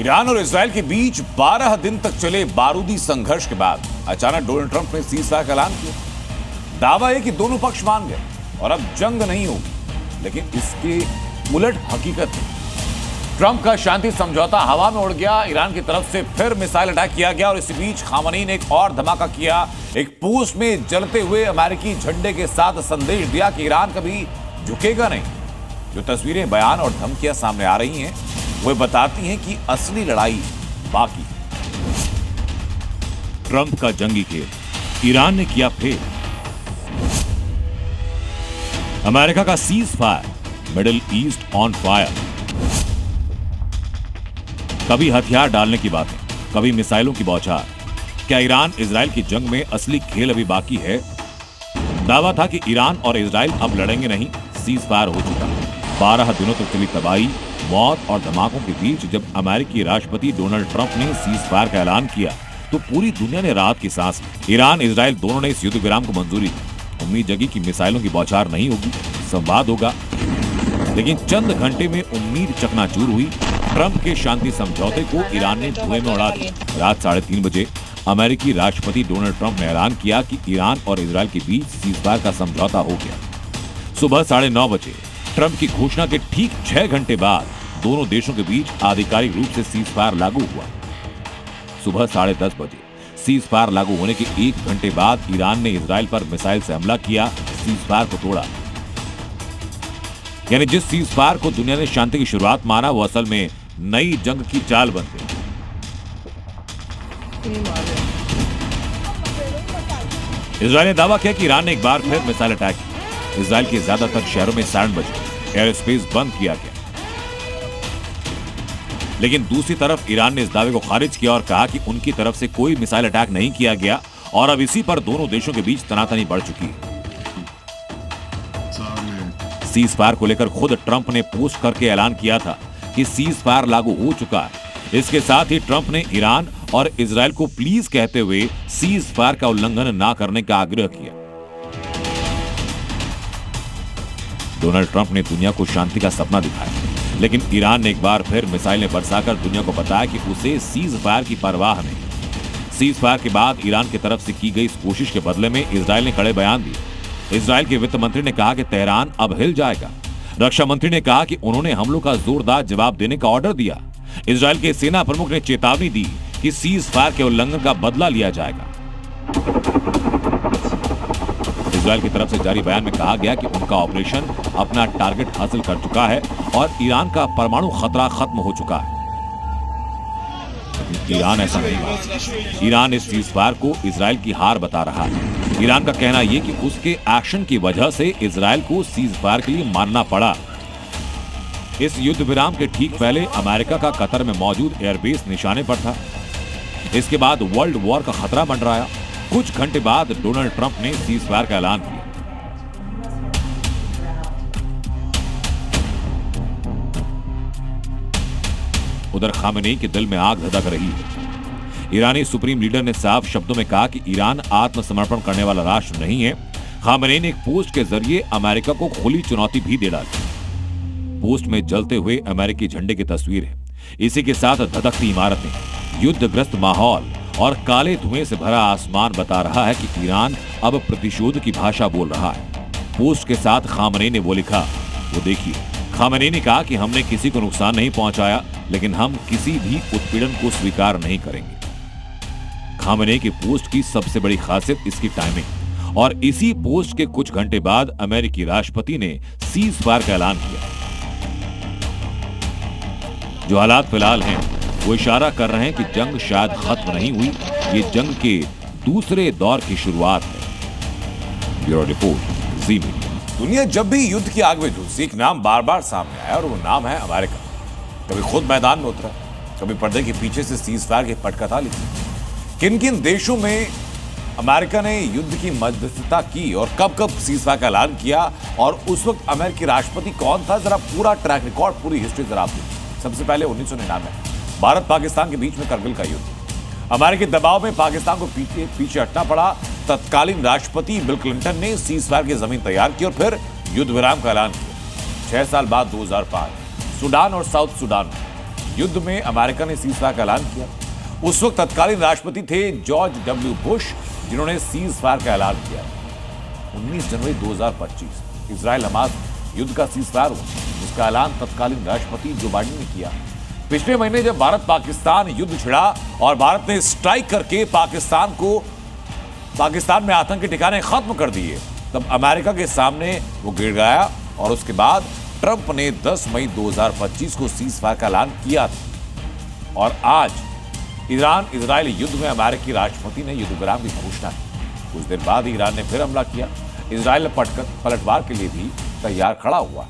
Iran और Israel के बीच 12 दिन तक चले बारूदी संघर्ष के बाद अचानक डोनाल्ड ट्रंप ने सीज़फायर का ऐलान किया। दावा है कि दोनों पक्ष मान गए और अब जंग नहीं होगी, लेकिन इसके उलट हकीकत है। ट्रंप का शांति समझौता हवा में उड़ गया। ईरान की तरफ से फिर मिसाइल अटैक किया गया और इसी बीच खामनेई ने एक और धमाका किया। एक पोस्ट में जलते हुए अमेरिकी झंडे के साथ संदेश दिया कि ईरान कभी झुकेगा नहीं। जो तस्वीरें, बयान और धमकियां सामने आ रही हैं, वे बताती हैं कि असली लड़ाई बाकी। ट्रंप का जंगी खेल, ईरान ने किया फेल। अमेरिका का cease fire, middle east on fire. कभी हथियार डालने की बातें, कभी मिसाइलों की बौछार। क्या ईरान इजराइल की जंग में असली खेल अभी बाकी है? दावा था कि ईरान और इजराइल अब लड़ेंगे नहीं, सीज फायर हो चुका। 12 दिनों तक चली तबाही, मौत और धमाकों के बीच जब अमेरिकी राष्ट्रपति डोनाल्ड ट्रंप ने सीज फायर का ऐलान किया तो पूरी दुनिया ने राहत की सांस ली। ईरान इजराइल दोनों ने इस युद्ध विराम को मंजूरी दी। उम्मीद जगी कि मिसाइलों की बौछार नहीं होगी, संवाद होगा, लेकिन चंद घंटे में उम्मीद चकनाचूर हुई। ट्रंप के शांति समझौते को ईरान ने धुएं में उड़ा दिया। रात 3:30 बजे अमेरिकी राष्ट्रपति डोनाल्ड ट्रंप ने ऐलान किया कि ईरान और इजराइल के बीच सीज़फायर का समझौता हो गया। सुबह 9:30 बजे ट्रंप की घोषणा के ठीक 6 घंटे बाद दोनों देशों के बीच आधिकारिक रूप से सीज़फायर लागू हुआ। सुबह 10:30 बजे सीज़फायर लागू होने के 1 घंटे बाद ईरान ने इजराइल पर मिसाइल से हमला किया, सीज़फायर को तोड़ा। यानी जिस सीज़फायर को दुनिया ने शांति की शुरुआत माना, वो असल में नई जंग की चाल बन गई। इजराइल ने दावा किया कि ईरान ने एक बार फिर मिसाइल अटैक किया। इजराइल के ज्यादातर शहरों में सायरन बजे, एयर स्पेस बंद किया गया। लेकिन दूसरी तरफ ईरान ने इस दावे को खारिज किया और कहा कि उनकी तरफ से कोई मिसाइल अटैक नहीं किया गया और अब इसी पर दोनों देशों के बीच तनातनी बढ़ चुकी है। सीज फायर को लेकर खुद ट्रंप ने पोस्ट करके ऐलान किया था कि सीज फायर लागू हो चुका है। इसके साथ ही ट्रंप ने ईरान और इजराइल को प्लीज कहते हुए सीज फायर का उल्लंघन ना करने का आग्रह किया। डोनाल्ड ट्रंप ने दुनिया को शांति का सपना दिखाया, लेकिन ईरान ने एक बार फिर मिसाइलें बरसाकर दुनिया को बताया कि उसे सीज फायर की परवाह नहीं। सीज फायर के बाद ईरान की तरफ से की गई इस कोशिश के बदले में इजराइल ने कड़े बयान दिए। इजराइल के वित्त मंत्री ने कहा कि तेहरान अब हिल जाएगा। रक्षा मंत्री ने कहा कि उन्होंने हमलों का जोरदार जवाब देने का ऑर्डर दिया। इजराइल के सेना प्रमुख ने चेतावनी दी कि सीज फायर के उल्लंघन का बदला लिया जाएगा। इजराइल की तरफ से जारी बयान में कहा गया कि उनका ऑपरेशन अपना टारगेट हासिल कर चुका है और ईरान का परमाणु खतरा खत्म हो चुका है। ईरान ऐसा नहीं मानता। ईरान इस सीज फायर को इजराइल की हार बता रहा है। ईरान का कहना यह कि उसके एक्शन की वजह से इजराइल को सीज फायर के लिए मानना पड़ा। इस युद्ध विराम के ठीक पहले अमेरिका का कतर में मौजूद एयरबेस निशाने पर था। इसके बाद वर्ल्ड वॉर का खतरा मंडराया। कुछ घंटे बाद डोनाल्ड ट्रंप ने सीज फायर का ऐलान किया। उधर खामेनेई के दिल में आग धधक रही है। ईरानी सुप्रीम लीडर ने साफ शब्दों में कहा कि ईरान आत्मसमर्पण करने वाला राष्ट्र नहीं है। खामेनेई ने एक पोस्ट के जरिए अमेरिका को खुली चुनौती भी दे डाली। पोस्ट में जलते हुए अमेरिकी झंडे की तस्वीर है। इसी के साथ धधकती इमारतें, युद्धग्रस्त माहौल और काले धुएं से भरा आसमान बता रहा है कि ईरान अब प्रतिशोध की भाषा बोल रहा है। पोस्ट के साथ खामेनेई ने वो लिखा, वो देखिए। खामेनेई ने कहा कि हमने किसी को नुकसान नहीं पहुंचाया, लेकिन हम किसी भी उत्पीड़न को स्वीकार नहीं करेंगे। खामेनेई की पोस्ट की सबसे बड़ी खासियत इसकी टाइमिंग, और इसी पोस्ट के कुछ घंटे बाद अमेरिकी राष्ट्रपति ने सीज फायर का ऐलान किया। जो हालात फिलहाल हैं वो इशारा कर रहे हैं कि जंग शायद खत्म नहीं हुई, ये जंग के दूसरे दौर की शुरुआत है। ब्यूरो रिपोर्ट, जी मीडिया। दुनिया जब भी युद्ध की आग में झुलसी, एक नाम बार बार सामने आया और वो नाम है अमेरिका। कभी खुद मैदान में उतरा, कभी पर्दे के पीछे से सीज फायर की पटकथा लिखी। किन किन देशों में अमेरिका ने युद्ध की मध्यस्थता की और कब कब सीज फायर का ऐलान किया, और उस वक्त अमेरिकी राष्ट्रपति कौन था, जरा पूरा ट्रैक रिकॉर्ड, पूरी हिस्ट्री जरा आप देखिए। सबसे पहले 1999 भारत पाकिस्तान के बीच में करगिल का युद्ध। अमेरिकी दबाव में पाकिस्तान को पीछे हटना पड़ा। तत्कालीन राष्ट्रपति बिल क्लिंटन ने सीज फायर की जमीन तैयार की और फिर युद्ध विराम का ऐलान किया। 6 साल बाद 2005 सूडान और साउथ सूडान युद्ध में अमेरिका ने सीज़फायर का ऐलान किया। उस वक्त तत्कालीन राष्ट्रपति थे जॉर्ज डब्ल्यू बुश, जिन्होंने सीज़फायर का ऐलान किया। 19 जनवरी 2025 इजराइल हमास युद्ध का सीज़फायर हुआ, जिसका ऐलान तत्कालीन राष्ट्रपति जो बाइडेन ने किया। पिछले महीने जब भारत पाकिस्तान युद्ध छिड़ा और भारत ने स्ट्राइक करके पाकिस्तान में आतंकी ठिकाने खत्म कर दिए, तब अमेरिका के सामने वो गिड़गिड़ाया और उसके बाद ट्रंप ने 10 मई 2025 को सीज़फायर का ऐलान किया था। और आज ईरान इजराइल युद्ध में अमेरिकी राष्ट्रपति ने युद्ध विराम की घोषणा की। कुछ देर बाद ईरान ने फिर हमला किया। इजराइल पलटवार के लिए भी तैयार खड़ा हुआ।